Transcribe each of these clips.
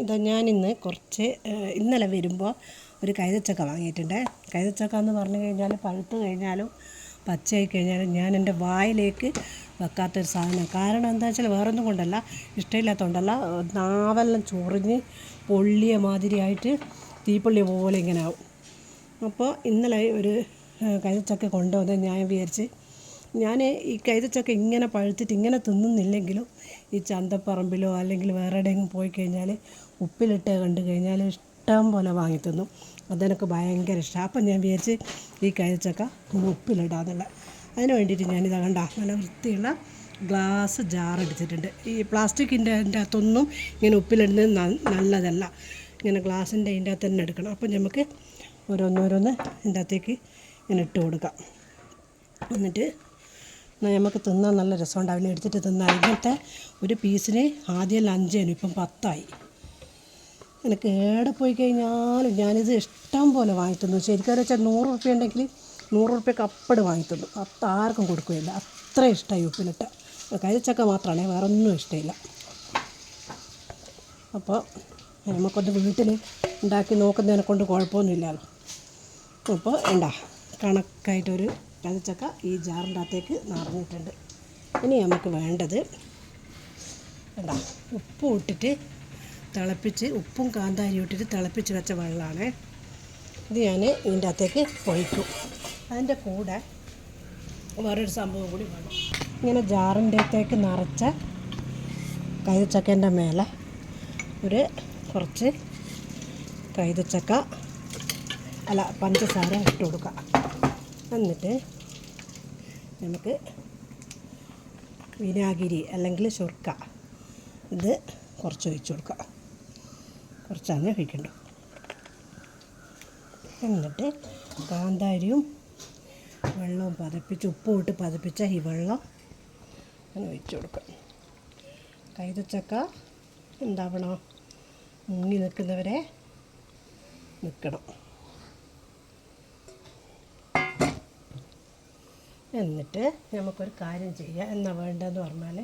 ഇതാ ഞാനിന്ന് കുറച്ച് ഇന്നലെ വരുമ്പോൾ ഒരു കൈതച്ചക്ക വാങ്ങിയിട്ടുണ്ട്. കൈതച്ചക്ക എന്ന് പറഞ്ഞു കഴിഞ്ഞാൽ പഴുത്ത് കഴിഞ്ഞാലും പച്ചയായി കഴിഞ്ഞാലും ഞാൻ എൻ്റെ വായിലേക്ക് വെക്കാത്തൊരു സാധനമാണ്. കാരണം എന്താ വെച്ചാൽ വേറൊന്നും കൊണ്ടല്ല, ഇഷ്ടമില്ലാത്തതുകൊണ്ടല്ല, നാവെല്ലാം ചൊറിഞ്ഞ് പൊള്ളിയ മാതിരിയായിട്ട് തീപ്പൊള്ളി പോലെ ഇങ്ങനെ ആവും. അപ്പോൾ ഇന്നലെ ഒരു കൈതച്ചക്ക കൊണ്ടുവന്ന് ഞാൻ വിചാരിച്ച് ഞാൻ ഈ കൈതച്ചക്ക ഇങ്ങനെ പഴുത്തിട്ട് ഇങ്ങനെ തിന്നുന്നില്ലെങ്കിലും ഈ ചന്തപ്പറമ്പിലോ അല്ലെങ്കിൽ വേറെ എവിടെയെങ്കിലും പോയി കഴിഞ്ഞാൽ ഉപ്പിലിട്ട് കണ്ടു കഴിഞ്ഞാൽ ഇഷ്ടം പോലെ വാങ്ങി തിന്നു. അതെനിക്ക് ഭയങ്കര ഇഷ്ടമാണ്. അപ്പം ഞാൻ വിചാരിച്ച് ഈ കൈതച്ചക്ക ഉപ്പിലിടാന്നുള്ള. അതിന് വേണ്ടിയിട്ട് ഞാനിതാ കണ്ട നല്ല വൃത്തിയുള്ള ഗ്ലാസ് ജാർ എടുത്തിട്ടുണ്ട്. ഈ പ്ലാസ്റ്റിക്കിൻ്റെ അതിൻ്റെ അകത്തൊന്നും ഇങ്ങനെ ഉപ്പിലിടുന്നത് നല്ലതല്ല. ഇങ്ങനെ ഗ്ലാസിൻ്റെ അതിൻ്റെ അകത്ത് തന്നെ എടുക്കണം. അപ്പം നമുക്ക് ഓരോന്നോരോന്ന് ഇതിൻ്റെ അകത്തേക്ക് ഇങ്ങനെ ഇട്ട് കൊടുക്കാം. എന്നിട്ട് നമുക്ക് തിന്നാൻ നല്ല രസമുണ്ടാവില്ല, എടുത്തിട്ട് തിന്നാൽ. ഇങ്ങനത്തെ ഒരു പീസിന് ആദ്യം 5 ഇപ്പം 10 എനിക്ക് ഏടെ പോയി കഴിഞ്ഞാലും ഞാനിത് ഇഷ്ടം പോലെ വാങ്ങി തിന്നു. ശരിക്കും വെച്ചാൽ 100 റുപ്യ ഉണ്ടെങ്കിൽ 100 റുപ്യക്ക് അപ്പട് വാങ്ങി തിന്നു. ആർക്കും കൊടുക്കുകയില്ല, അത്ര ഇഷ്ടമായി ഉപ്പിലിട്ട. കൈതച്ചക്ക മാത്രമാണ്, വേറെ ഒന്നും ഇഷ്ടമില്ല. അപ്പോൾ നമുക്കൊന്ന് വീട്ടിൽ ഉണ്ടാക്കി നോക്കുന്നതിനെ കൊണ്ട് കുഴപ്പമൊന്നുമില്ലല്ലോ. അപ്പോൾ കണക്കായിട്ടൊരു കൈതച്ചക്ക ഈ ജാറിൻ്റെ അകത്തേക്ക് നിറഞ്ഞിട്ടുണ്ട്. ഇനി നമുക്ക് വേണ്ടത് ഉപ്പും ഇട്ടിട്ട് തിളപ്പിച്ച്, ഉപ്പും കാന്താരിയും ഇട്ടിട്ട് തിളപ്പിച്ച് വെച്ച വെള്ളമാണ്. ഇത് ഞാൻ ഇതിൻ്റെ അകത്തേക്ക് ഒഴിക്കും. അതിൻ്റെ കൂടെ വേറൊരു സംഭവം കൂടി വേണം. ഇങ്ങനെ ജാറിൻ്റെ അകത്തേക്ക് നിറച്ച കൈതച്ചക്കേൻ്റെ മേലെ കുറച്ച് പഞ്ചസാര ഇട്ട് കൊടുക്കുക. എന്നിട്ട് നമുക്ക് വിനാഗിരി അല്ലെങ്കിൽ ശുർക്ക ഇത് കുറച്ച് ഒഴിച്ച് കൊടുക്കുക. കുറച്ചാണ് ഒഴിക്കേണ്ടത്. എന്നിട്ട് കാന്താരിയും വെള്ളവും ഉപ്പും ഇട്ട് പതപ്പിച്ച ഈ വെള്ളം അങ്ങനെ ഒഴിച്ച് കൊടുക്കുക. കൈതച്ചക്ക എന്താവണം, മുങ്ങി നിൽക്കുന്നവരെ നിൽക്കണം. എന്നിട്ട് നമുക്കൊരു കാര്യം ചെയ്യാം. എന്നാ വേണ്ടതെന്ന് പറഞ്ഞാൽ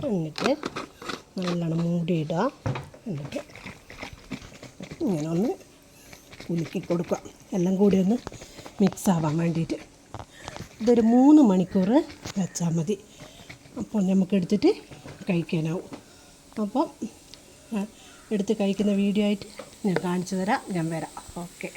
എന്നിട്ട് നല്ലോണം മൂടിയിടുക. എന്നിട്ട് ഇങ്ങനെ ഒന്ന് കുലുക്കി കൊടുക്കുക, എല്ലാം കൂടി ഒന്ന് മിക്സ് ആവാൻ വേണ്ടിയിട്ട്. ഇതൊരു 3 മണിക്കൂർ വെച്ചാൽ മതി. അപ്പോൾ നമുക്ക് എടുത്തിട്ട് കഴിക്കാനാവും. അപ്പം എടുത്ത് കഴിക്കുന്ന വീഡിയോ ആയിട്ട് ഞാൻ കാണിച്ചു തരാം. ഞാൻ വരാം. ഓക്കെ.